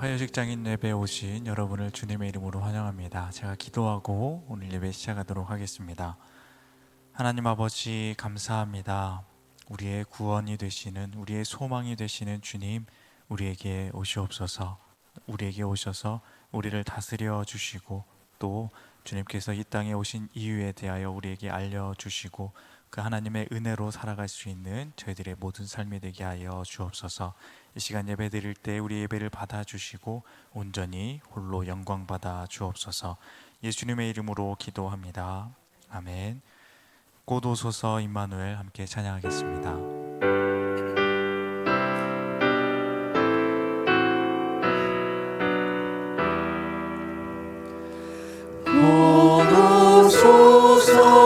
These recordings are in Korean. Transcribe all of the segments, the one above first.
화요식장인 예배에 오신 여러분을 주님의 이름으로 환영합니다. 제가 기도하고 오늘 예배 시작하도록 하겠습니다. 하나님 아버지 감사합니다. 우리의 구원이 되시는, 우리의 소망이 되시는 주님, 우리에게 오시옵소서. 우리에게 오셔서 우리를 다스려 주시고, 또 주님께서 이 땅에 오신 이유에 대하여 우리에게 알려주시고, 그 하나님의 은혜로 살아갈 수 있는 저희들의 모든 삶이 되게 하여 주옵소서. 이 시간 예배 드릴 때 우리 예배를 받아주시고 온전히 홀로 영광 받아 주옵소서. 예수님의 이름으로 기도합니다. 아멘. 곧 오소서 임마누엘 함께 찬양하겠습니다. 곧 오소서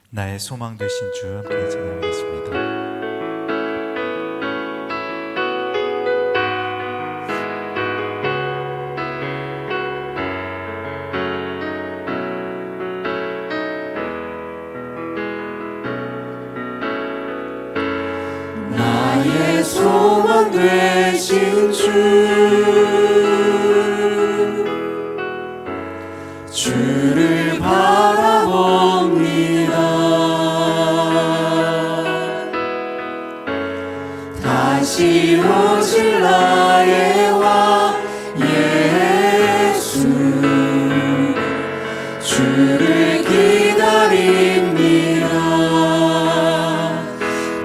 나의 소망 되신 주 함께 찬양하겠습니다. 나의 소망 되신 주를 바라봅니다. 다시 오실 나의 왕 예수, 주를 기다립니다.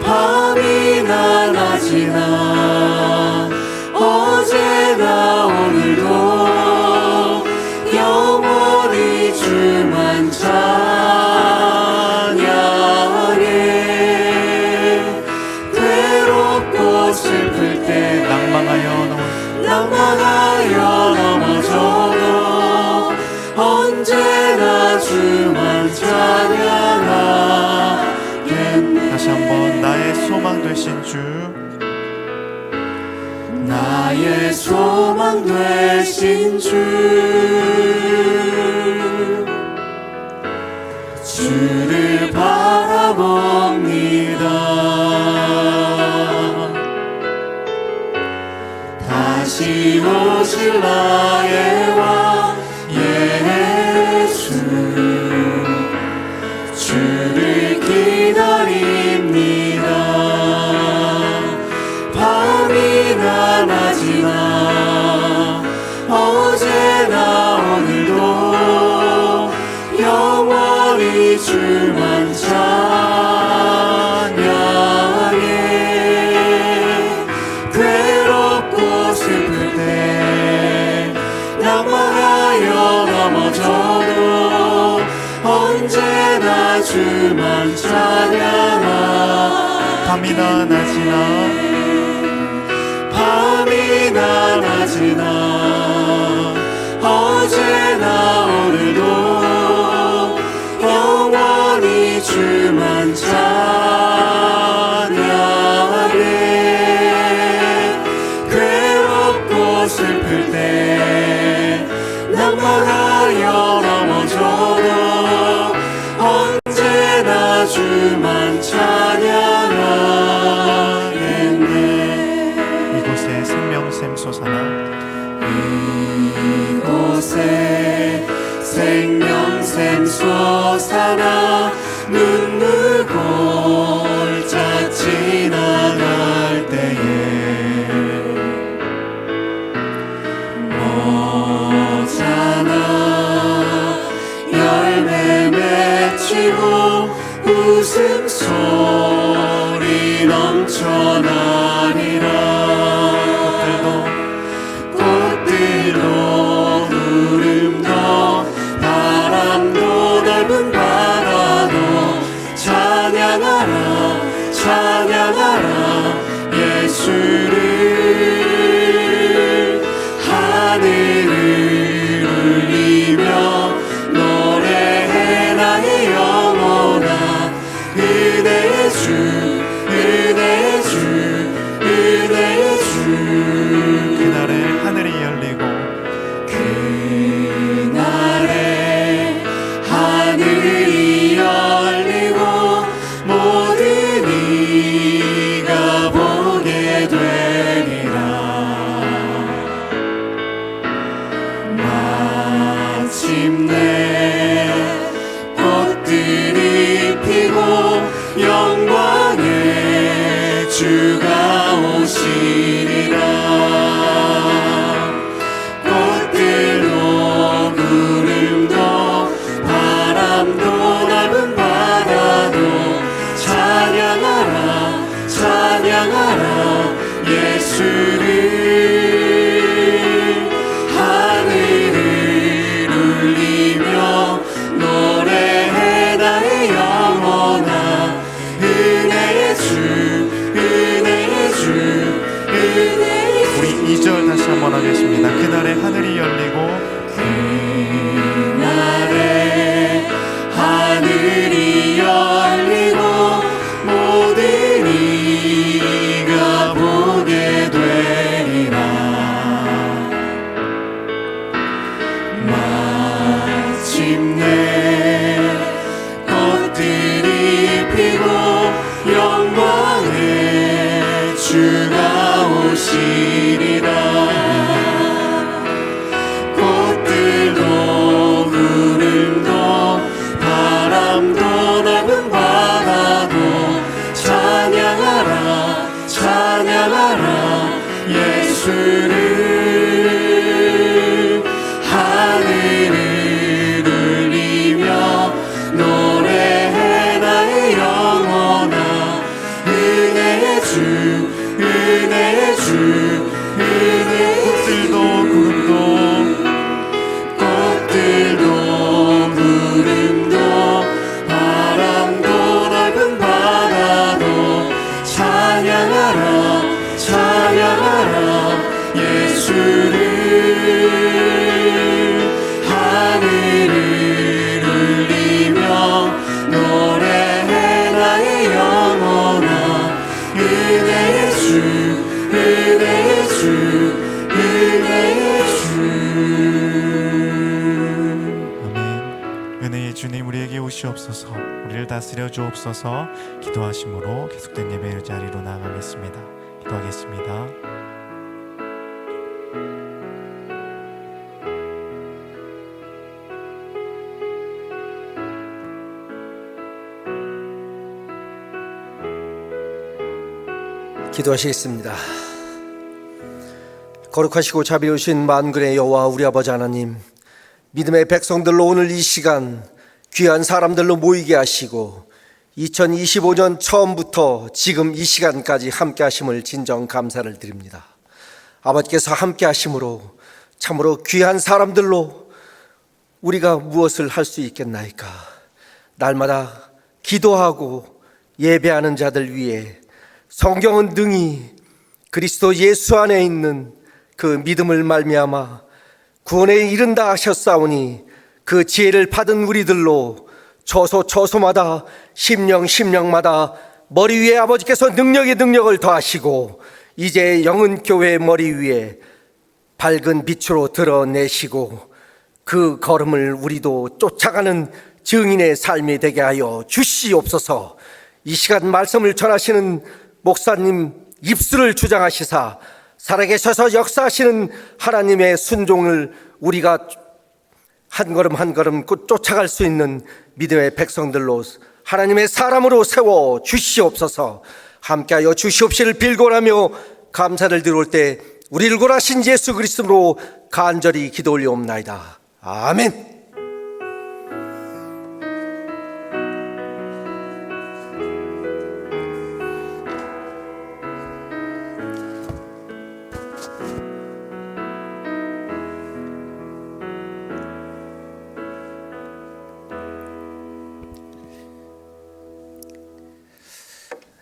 밤이나 낮이나 어제나 오늘도 영원히 주만 찬양해. 괴롭고 슬플 때 낭망하여 넘어져도 언제나 주만 찬양하겠네. 다시 한번 나의 소망 되신 주, 나의 소망 되신 주, 주를 바라봅니다. 다시 오실 나의 왕 예수, 주를 기다립니다. 밤이나 낮이나 어제나 오늘도 영원히 주만 찬양해. 괴롭고 슬플 때 낙망하여 넘어져도 언제나 주만 찬양하. 밤이나 낮이나 밤이나 낮이나 어제나 오늘도 영원히 주만 찬양해. 괴롭고 슬플 때 낙망하여 넘어져도 언제나 주만 찬양하겠네. 이곳에 생명샘 솟아나 이곳에 생명샘 솟아나 눈물 골짜 지나갈 때에 오잖아 열매 맺히고 웃음소리 넘쳐나리라. 꽃들도 구름도 바람도 넓은 바다도 찬양하라 찬양하라 예수를. 하늘을 울리며 노래해 나의 영혼아. 은혜의 주 은혜의 주 은혜의 주. 그날에 하늘이 열리고 그날에 하늘이 열리고 모든 이가 보게 되리라. 마침내 꽃들이 피고 영광의 주가 오시리라. 꽃들도 구름도 바람도 넓은 바다도 찬양하라 찬양하라 예수를. 하늘을 울리며 노래해 나의 영혼아. 은혜의 주 은혜의 주 은혜의 주. 우리 2절 다시 한번 하겠습니다. 그날에 하늘이 열리고 그날에 하늘이 열리고 모든 이가 보게 되리라. 마침내 꽃들이 피고 영광의 주가 오시리라. 꽃들도 구름도 바람도 넓은 바다도 찬양하라 찬양하라 예수를. 하늘을 울리며 노래해 나의 영혼아. 은혜의 주 은혜의 주 은혜의 꽃들도 구름도 꽃들도 구름도 바람도 넓은 바다도 찬양하라 찬양하라 예수를. 하늘을 은혜의 주, 은혜의 주. 아멘. 은혜의 주님 우리에게 오시옵소서. 우리를 다스려 주옵소서. 기도하심으로 계속된 예배의 자리로 나아가겠습니다. 기도하겠습니다. 기도하시겠습니다. 거룩하시고 자비로우신 만군의 여호와 우리 아버지 하나님, 믿음의 백성들로 오늘 이 시간 귀한 사람들로 모이게 하시고 2025년 처음부터 지금 이 시간까지 함께 하심을 진정 감사를 드립니다. 아버지께서 함께 하심으로 참으로 귀한 사람들로 우리가 무엇을 할 수 있겠나이까. 날마다 기도하고 예배하는 자들 위해 성경은 능히 그리스도 예수 안에 있는 그 믿음을 말미암아 구원에 이른다 하셨사오니 그 지혜를 받은 우리들로 처소마다 심령마다 머리 위에 아버지께서 능력의 능력을 더하시고 이제 영은 교회의 머리 위에 밝은 빛으로 드러내시고 그 걸음을 우리도 쫓아가는 증인의 삶이 되게 하여 주시옵소서. 이 시간 말씀을 전하시는 목사님 입술을 주장하시사 살아계셔서 역사하시는 하나님의 순종을 우리가 한 걸음 한 걸음 쫓아갈 수 있는 믿음의 백성들로 하나님의 사람으로 세워 주시옵소서. 함께하여 주시옵시를 빌고라며 감사를 드릴 때 우리를 구원하신 예수 그리스도로 간절히 기도 올리옵나이다. 아멘.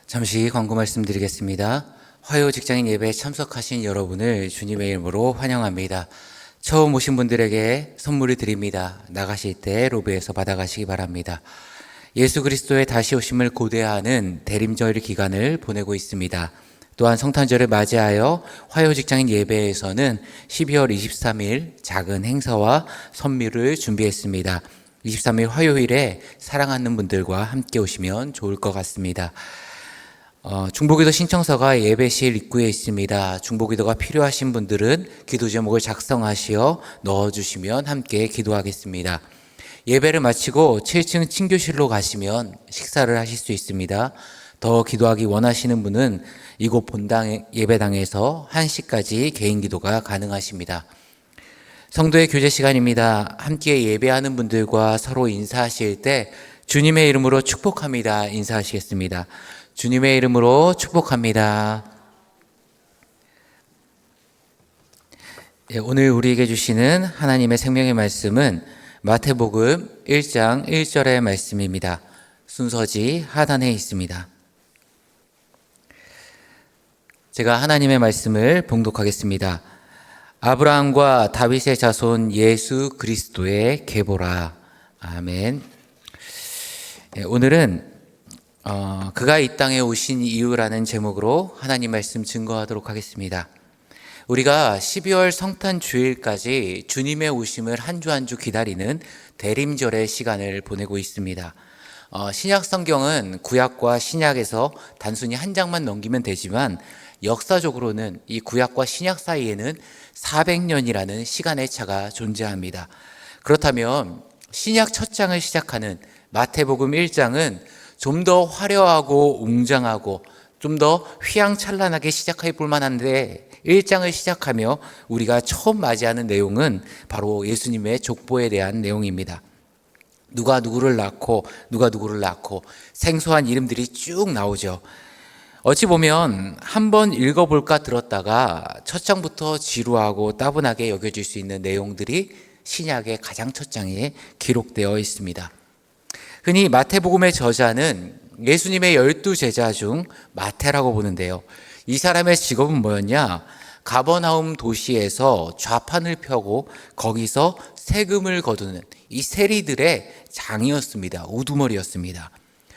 잠시 광고 말씀드리겠습니다. 화요 직장인 예배에 참석하신 여러분을 주님의 이름으로 환영합니다. 처음 오신 분들에게 선물을 드립니다. 나가실 때 로비에서 받아가시기 바랍니다. 예수 그리스도의 다시 오심을 고대하는 대림절 기간을 보내고 있습니다. 또한 성탄절을 맞이하여 화요 직장인 예배에서는 12월 23일 작은 행사와 선물을 준비했습니다. 23일 화요일에 사랑하는 분들과 함께 오시면 좋을 것 같습니다. 중보기도 신청서가 예배실 입구에 있습니다. 중보기도가 필요하신 분들은 기도 제목을 작성하시어 넣어주시면 함께 기도하겠습니다. 예배를 마치고 7층 친교실로 가시면 식사를 하실 수 있습니다. 더 기도하기 원하시는 분은 이곳 본당 예배당에서 1시까지 개인 기도가 가능하십니다. 성도의 교제 시간입니다. 함께 예배하는 분들과 서로 인사하실 때 주님의 이름으로 축복합니다. 인사하시겠습니다. 주님의 이름으로 축복합니다. 오늘 우리에게 주시는 하나님의 생명의 말씀은 마태복음 1장 1절의 말씀입니다. 순서지 하단에 있습니다. 제가 하나님의 말씀을 봉독하겠습니다. 아브라함과 다윗의 자손 예수 그리스도의 계보라. 아멘. 오늘은 그가 이 땅에 오신 이유라는 제목으로 하나님 말씀 증거하도록 하겠습니다. 우리가 12월 성탄 주일까지 주님의 오심을 한 주 한 주 기다리는 대림절의 시간을 보내고 있습니다. 신약 성경은 구약과 신약에서 단순히 한 장만 넘기면 되지만 역사적으로는 이 구약과 신약 사이에는 400년이라는 시간의 차가 존재합니다. 그렇다면 신약 첫 장을 시작하는 마태복음 1장은 좀 더 화려하고 웅장하고 좀 더 휘황찬란하게 시작해 볼 만한데 1장을 시작하며 우리가 처음 맞이하는 내용은 바로 예수님의 족보에 대한 내용입니다. 누가 누구를 낳고 생소한 이름들이 쭉 나오죠. 어찌 보면 한번 읽어볼까 들었다가 첫 장부터 지루하고 따분하게 여겨질 수 있는 내용들이 신약의 가장 첫 장에 기록되어 있습니다. 흔히 마태복음의 저자는 예수님의 12제자 중 마태라고 보는데요. 이 사람의 직업은 뭐였냐? 가버나움 도시에서 좌판을 펴고 거기서 세금을 거두는 이 세리들의 장이었습니다. 우두머리였습니다.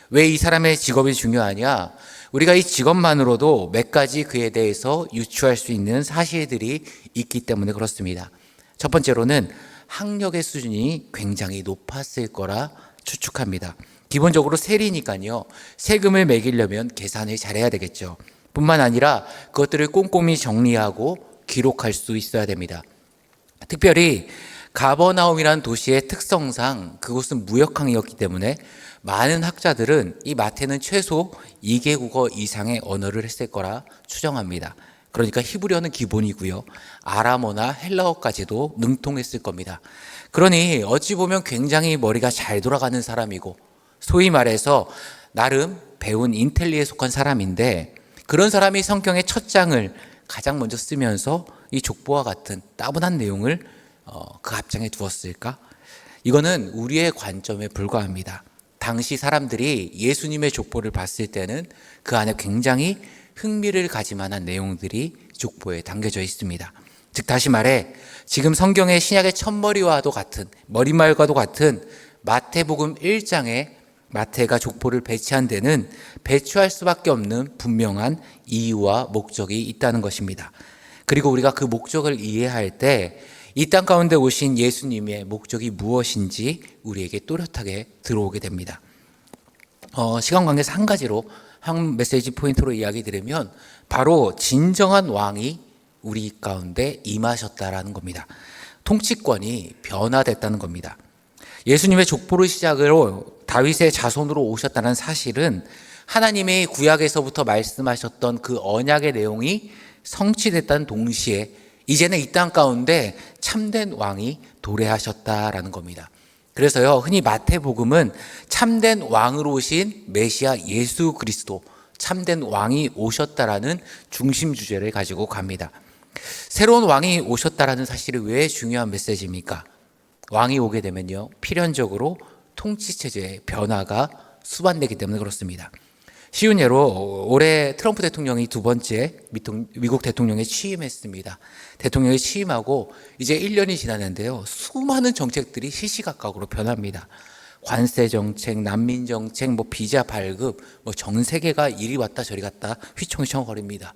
왜 이 사람의 직업이 중요하냐? 우리가 이 직업만으로도 몇 가지 그에 대해서 유추할 수 있는 사실들이 있기 때문에 그렇습니다. 첫 번째로는 학력의 수준이 굉장히 높았을 거라 추측합니다. 기본적으로 세리니까요. 세금을 매기려면 계산을 잘해야 되겠죠. 뿐만 아니라 그것들을 꼼꼼히 정리하고 기록할 수 있어야 됩니다. 특별히 가버나움이라는 도시의 특성상 그곳은 무역항이었기 때문에 많은 학자들은 이 마태는 최소 2개국어 이상의 언어를 했을 거라 추정합니다. 그러니까 히브리어는 기본이고요. 아람어나 헬라어까지도 능통했을 겁니다. 그러니 어찌 보면 굉장히 머리가 잘 돌아가는 사람이고 소위 말해서 나름 배운 인텔리에 속한 사람인데 그런 사람이 성경의 첫 장을 가장 먼저 쓰면서 이 족보와 같은 따분한 내용을 그 앞장에 두었을까? 이거는 우리의 관점에 불과합니다. 당시 사람들이 예수님의 족보를 봤을 때는 그 안에 굉장히 흥미를 가질 만한 내용들이 족보에 담겨져 있습니다. 즉 다시 말해 지금 성경의 신약의 첫머리와도 같은 머릿말과도 같은 마태복음 1장에 마태가 족보를 배치한 데는 배치할 수밖에 없는 분명한 이유와 목적이 있다는 것입니다. 그리고 우리가 그 목적을 이해할 때 이 땅 가운데 오신 예수님의 목적이 무엇인지 우리에게 또렷하게 들어오게 됩니다. 시간 관계에서 한 가지로 한 메시지 포인트로 이야기 드리면 바로 진정한 왕이 우리 가운데 임하셨다라는 겁니다. 통치권이 변화됐다는 겁니다. 예수님의 족보를 시작으로 다윗의 자손으로 오셨다는 사실은 하나님의 구약에서부터 말씀하셨던 그 언약의 내용이 성취됐다는 동시에 이제는 이 땅 가운데 참된 왕이 도래하셨다라는 겁니다. 그래서요, 흔히 마태복음은 참된 왕으로 오신 메시아 예수 그리스도, 참된 왕이 오셨다라는 중심 주제를 가지고 갑니다. 새로운 왕이 오셨다라는 사실이 왜 중요한 메시지입니까? 왕이 오게 되면요, 필연적으로 통치체제의 변화가 수반되기 때문에 그렇습니다. 쉬운 예로 올해 트럼프 대통령이 두 번째 미국 대통령에 취임했습니다. 대통령이 취임하고 이제 1년이 지났는데요. 수많은 정책들이 시시각각으로 변합니다. 관세 정책, 난민 정책, 비자 발급, 전 세계가 이리 왔다 저리 갔다 휘청휘청 거립니다.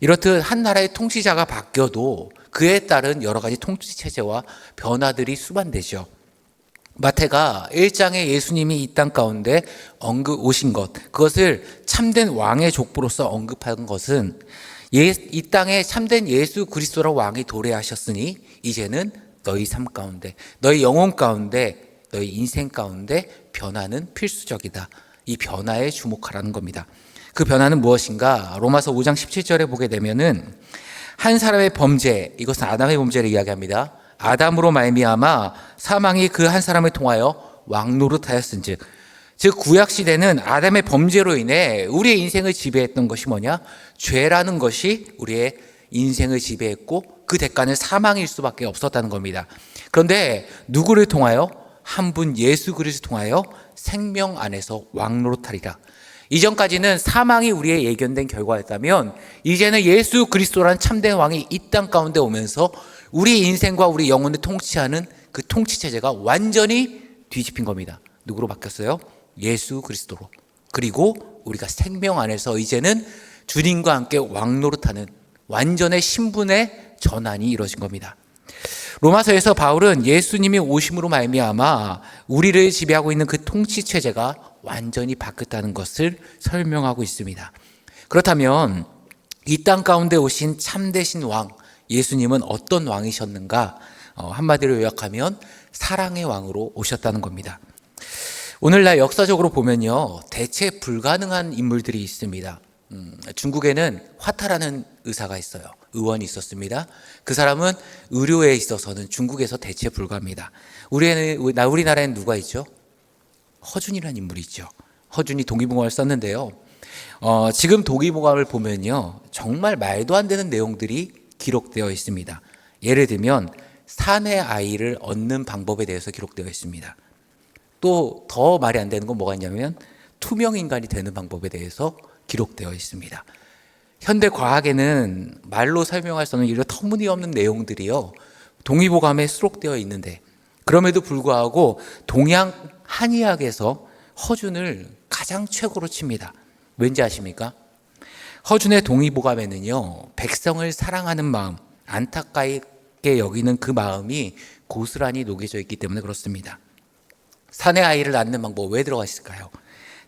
이렇듯 한 나라의 통치자가 바뀌어도 그에 따른 여러 가지 통치 체제와 변화들이 수반되죠. 마태가 1장에 예수님이 이 땅 가운데 오신 것, 그것을 참된 왕의 족보로서 언급한 것은 이 땅에 참된 예수 그리스도라는 왕이 도래하셨으니 이제는 너희 삶 가운데, 너희 영혼 가운데, 너희 인생 가운데 변화는 필수적이다. 이 변화에 주목하라는 겁니다. 그 변화는 무엇인가? 로마서 5장 17절에 보게 되면은 한 사람의 범죄, 이것은 아담의 범죄를 이야기합니다. 아담으로 말미암아 사망이 그 한 사람을 통하여 왕노릇하였은즉, 즉 구약 시대는 아담의 범죄로 인해 우리의 인생을 지배했던 것이 뭐냐? 죄라는 것이 우리의 인생을 지배했고 그 대가는 사망일 수밖에 없었다는 겁니다. 그런데 누구를 통하여? 한 분 예수 그리스도를 통하여 생명 안에서 왕노릇하리라. 이전까지는 사망이 우리의 예견된 결과였다면 이제는 예수 그리스도라는 참된 왕이 이 땅 가운데 오면서 우리 인생과 우리 영혼을 통치하는 그 통치체제가 완전히 뒤집힌 겁니다. 누구로 바뀌었어요? 예수 그리스도로. 그리고 우리가 생명 안에서 이제는 주님과 함께 왕노릇하는 완전의 신분의 전환이 이루어진 겁니다. 로마서에서 바울은 예수님이 오심으로 말미암아 우리를 지배하고 있는 그 통치체제가 완전히 바뀌었다는 것을 설명하고 있습니다. 그렇다면 이 땅 가운데 오신 참되신 왕 예수님은 어떤 왕이셨는가? 한마디로 요약하면 사랑의 왕으로 오셨다는 겁니다. 오늘날 역사적으로 보면요, 대체 불가능한 인물들이 있습니다. 중국에는 화타라는 의사가 있어요. 의원이 있었습니다. 그 사람은 의료에 있어서는 중국에서 대체 불가합니다. 우리나라에는 누가 있죠? 허준이라는 인물이 있죠. 허준이 동기부감을 썼는데요. 지금 동기부감을 보면요, 정말 말도 안 되는 내용들이 기록되어 있습니다. 예를 들면 사내 아이를 얻는 방법에 대해서 기록되어 있습니다. 또 더 말이 안 되는 건 뭐가 있냐면 투명 인간이 되는 방법에 대해서 기록되어 있습니다. 현대 과학에는 말로 설명할 수 없는 이런 터무니없는 내용들이요, 동의보감에 수록되어 있는데 그럼에도 불구하고 동양 한의학에서 허준을 가장 최고로 칩니다. 왠지 아십니까? 허준의 동의보감에는요, 백성을 사랑하는 마음, 안타깝게 여기는 그 마음이 고스란히 녹여져 있기 때문에 그렇습니다. 사내 아이를 낳는 방법 왜 들어가 있을까요?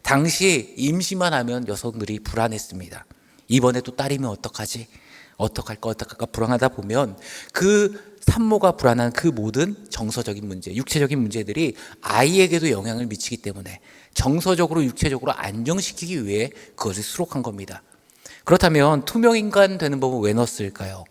당시 임시만 하면 여성들이 불안했습니다. 이번에 또 딸이면 어떡하지? 어떡할까 불안하다 보면 그 산모가 불안한 그 모든 정서적인 문제, 육체적인 문제들이 아이에게도 영향을 미치기 때문에 정서적으로 육체적으로 안정시키기 위해 그것을 수록한 겁니다. 그렇다면 투명인간 되는 법은 왜 넣었을까요?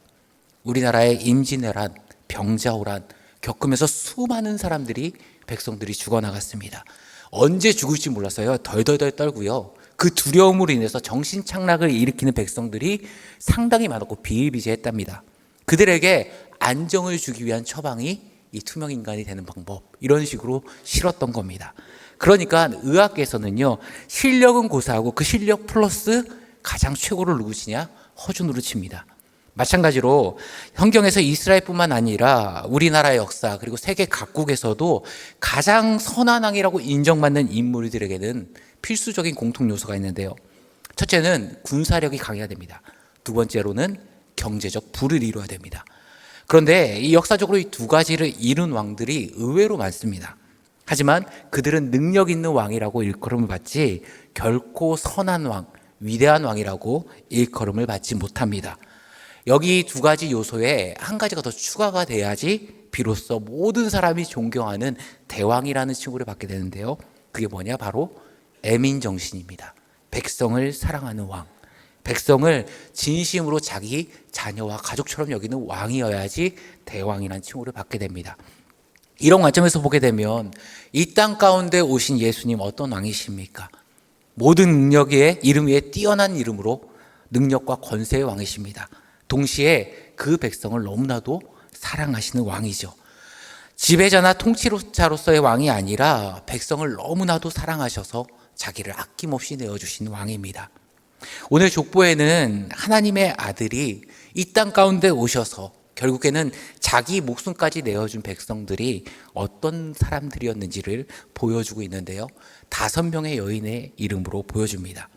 우리나라에 임진왜란, 병자호란 겪으면서 수많은 사람들이 백성들이 죽어나갔습니다. 언제 죽을지 몰랐어요. 덜덜덜 떨고요. 그 두려움으로 인해서 정신착락을 일으키는 백성들이 상당히 많았고 비일비재했답니다. 그들에게 안정을 주기 위한 처방이 이 투명인간이 되는 방법, 이런 식으로 실었던 겁니다. 그러니까 의학계에서는요, 실력은 고사하고 그 실력 플러스 가장 최고를 누구시냐? 허준으로 칩니다. 마찬가지로 성경에서 이스라엘뿐만 아니라 우리나라의 역사 그리고 세계 각국에서도 가장 선한 왕이라고 인정받는 인물들에게는 필수적인 공통 요소가 있는데요. 첫째는 군사력이 강해야 됩니다. 두 번째로는 경제적 부를 이루어야 됩니다. 그런데 이 역사적으로 이 두 가지를 이룬 왕들이 의외로 많습니다. 하지만 그들은 능력 있는 왕이라고 일컬음을 받지 결코 선한 왕, 위대한 왕이라고 일컬음을 받지 못합니다. 여기 두 가지 요소에 한 가지가 더 추가가 돼야지 비로소 모든 사람이 존경하는 대왕이라는 칭호를 받게 되는데요. 그게 뭐냐? 바로 애민정신입니다. 백성을 사랑하는 왕, 백성을 진심으로 자기 자녀와 가족처럼 여기는 왕이어야지 대왕이라는 칭호를 받게 됩니다. 이런 관점에서 보게 되면 이 땅 가운데 오신 예수님 어떤 왕이십니까? 모든 능력의 이름 위에 뛰어난 이름으로 능력과 권세의 왕이십니다. 동시에 그 백성을 너무나도 사랑하시는 왕이죠. 지배자나 통치자로서의 왕이 아니라 백성을 너무나도 사랑하셔서 자기를 아낌없이 내어주신 왕입니다. 오늘 족보에는 하나님의 아들이 이 땅 가운데 오셔서 결국에는 자기 목숨까지 내어준 백성들이 어떤 사람들이었는지를 보여주고 있는데요. 5명의 여인의 이름으로 보여줍니다.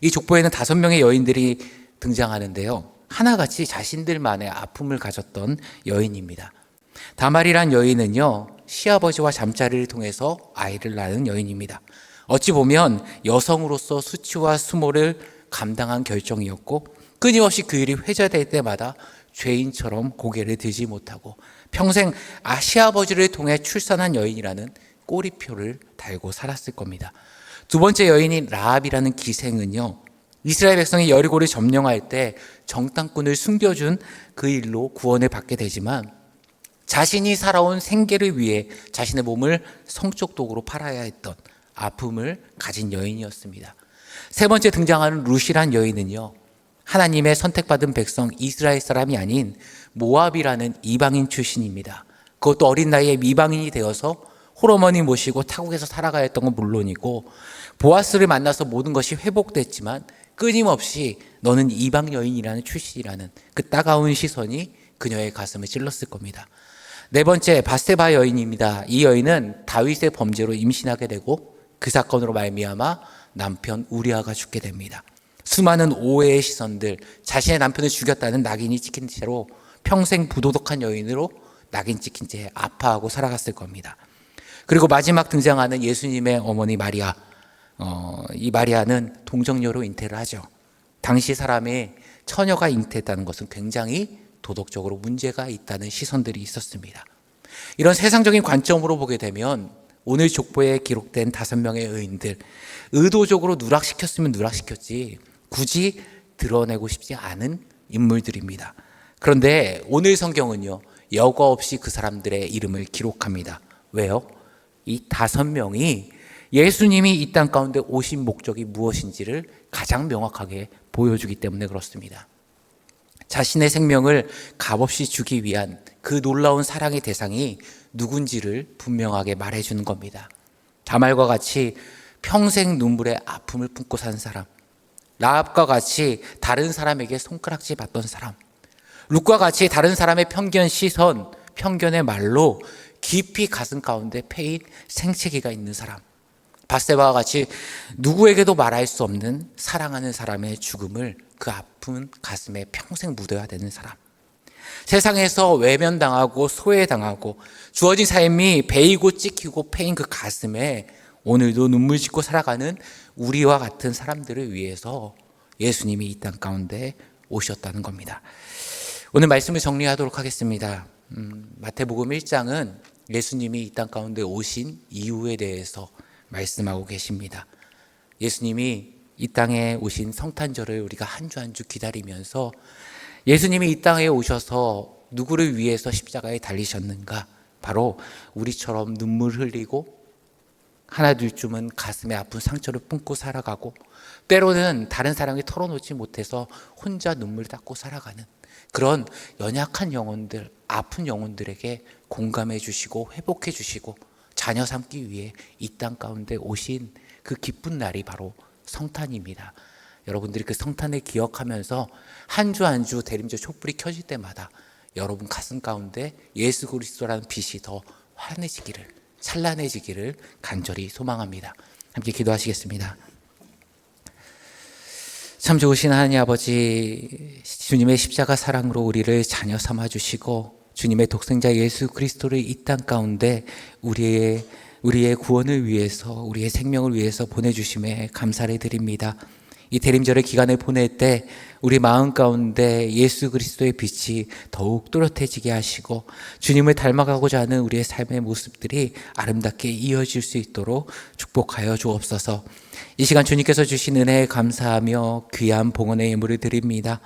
이 족보에는 5명의 여인들이 등장하는데요. 하나같이 자신들만의 아픔을 가졌던 여인입니다. 다말이란 여인은요, 시아버지와 잠자리를 통해서 아이를 낳은 여인입니다. 어찌 보면 여성으로서 수치와 수모를 감당한 결정이었고 끊임없이 그 일이 회자될 때마다 죄인처럼 고개를 들지 못하고 평생 시아버지를 통해 출산한 여인이라는 꼬리표를 달고 살았을 겁니다. 두 번째 여인인 라합이라는 기생은요, 이스라엘 백성이 여리고를 점령할 때 정탐꾼을 숨겨준 그 일로 구원을 받게 되지만 자신이 살아온 생계를 위해 자신의 몸을 성적 도구로 팔아야 했던 아픔을 가진 여인이었습니다. 세 번째 등장하는 룻이란 여인은요, 하나님의 선택받은 백성 이스라엘 사람이 아닌 모압이라는 이방인 출신입니다. 그것도 어린 나이에 이방인이 되어서 홀어머니 모시고 타국에서 살아가야 했던 건 물론이고 보아스를 만나서 모든 것이 회복됐지만 끊임없이 너는 이방 여인이라는 출신이라는 그 따가운 시선이 그녀의 가슴을 찔렀을 겁니다. 네 번째 바세바 여인입니다. 이 여인은 다윗의 범죄로 임신하게 되고 그 사건으로 말미암아 남편 우리아가 죽게 됩니다. 수많은 오해의 시선들, 자신의 남편을 죽였다는 낙인이 찍힌 채로 평생 부도덕한 여인으로 낙인 찍힌 채 아파하고 살아갔을 겁니다. 그리고 마지막 등장하는 예수님의 어머니 마리아, 이 마리아는 동정녀로 잉태를 하죠. 당시 사람의 처녀가 잉태했다는 것은 굉장히 도덕적으로 문제가 있다는 시선들이 있었습니다. 이런 세상적인 관점으로 보게 되면 오늘 족보에 기록된 5명의 여인들, 의도적으로 누락시켰으면 누락시켰지 굳이 드러내고 싶지 않은 인물들입니다. 그런데 오늘 성경은요, 여과 없이 그 사람들의 이름을 기록합니다. 왜요? 이 5명이 예수님이 이 땅 가운데 오신 목적이 무엇인지를 가장 명확하게 보여주기 때문에 그렇습니다. 자신의 생명을 값없이 주기 위한 그 놀라운 사랑의 대상이 누군지를 분명하게 말해주는 겁니다. 다말과 같이 평생 눈물의 아픔을 품고 산 사람, 라합과 같이 다른 사람에게 손가락질 받던 사람, 룻과 같이 다른 사람의 편견 시선, 편견의 말로 깊이 가슴 가운데 패인 생채기가 있는 사람, 밧세바와 같이 누구에게도 말할 수 없는 사랑하는 사람의 죽음을 그 아픈 가슴에 평생 묻어야 되는 사람, 세상에서 외면당하고 소외당하고 주어진 삶이 베이고 찍히고 패인 그 가슴에 오늘도 눈물 짓고 살아가는 우리와 같은 사람들을 위해서 예수님이 이 땅 가운데 오셨다는 겁니다. 오늘 말씀을 정리하도록 하겠습니다. 마태복음 1장은 예수님이 이 땅 가운데 오신 이유에 대해서 말씀하고 계십니다. 예수님이 이 땅에 오신 성탄절을 우리가 한 주 한 주 기다리면서 예수님이 이 땅에 오셔서 누구를 위해서 십자가에 달리셨는가? 바로 우리처럼 눈물 흘리고 하나 둘쯤은 가슴에 아픈 상처를 품고 살아가고 때로는 다른 사람이 털어놓지 못해서 혼자 눈물 닦고 살아가는 그런 연약한 영혼들, 아픈 영혼들에게 공감해 주시고 회복해 주시고 자녀 삼기 위해 이 땅 가운데 오신 그 기쁜 날이 바로 성탄입니다. 여러분들이 그 성탄을 기억하면서 한 주 한 주 대림절 촛불이 켜질 때마다 여러분 가슴 가운데 예수 그리스도라는 빛이 더 환해지기를, 찬란해지기를 간절히 소망합니다. 함께 기도하시겠습니다. 참 좋으신 하나님 아버지, 주님의 십자가 사랑으로 우리를 자녀 삼아 주시고 주님의 독생자 예수 그리스도를 이 땅 가운데 우리의 구원을 위해서, 우리의 생명을 위해서 보내주심에 감사를 드립니다. 이 대림절의 기간을 보낼 때 우리 마음 가운데 예수 그리스도의 빛이 더욱 또렷해지게 하시고 주님을 닮아가고자 하는 우리의 삶의 모습들이 아름답게 이어질 수 있도록 축복하여 주옵소서. 이 시간 주님께서 주신 은혜에 감사하며 귀한 봉헌의 예물을 드립니다.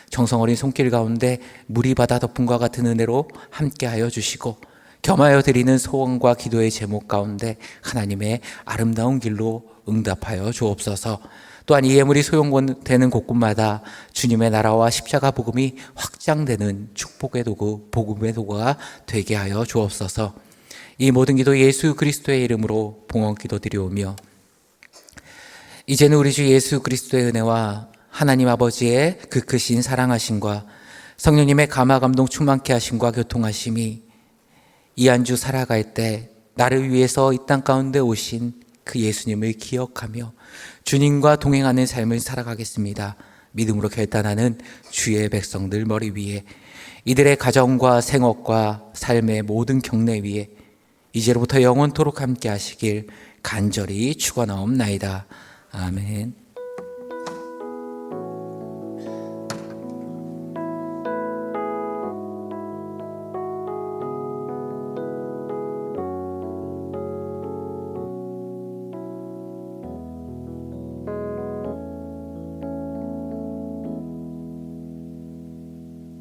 정성 어린 손길 가운데 물이 바다 덮음과 같은 은혜로 함께하여 주시고 겸하여 드리는 소원과 기도의 제목 가운데 하나님의 아름다운 길로 응답하여 주옵소서. 또한 이 예물이 소용되는 곳곳마다 주님의 나라와 십자가 복음이 확장되는 축복의 도구, 복음의 도구가 되게 하여 주옵소서. 이 모든 기도 예수 그리스도의 이름으로 봉헌 기도드리오며 이제는 우리 주 예수 그리스도의 은혜와 하나님 아버지의 그 크신 사랑하심과 성령님의 감화 감동 충만케 하심과 교통하심이 이 한 주 살아갈 때 나를 위해서 이 땅 가운데 오신 그 예수님을 기억하며 주님과 동행하는 삶을 살아가겠습니다. 믿음으로 결단하는 주의 백성들 머리 위에 이들의 가정과 생업과 삶의 모든 경례 위에 이제로부터 영원토록 함께 하시길 간절히 축원하옵나이다. 아멘.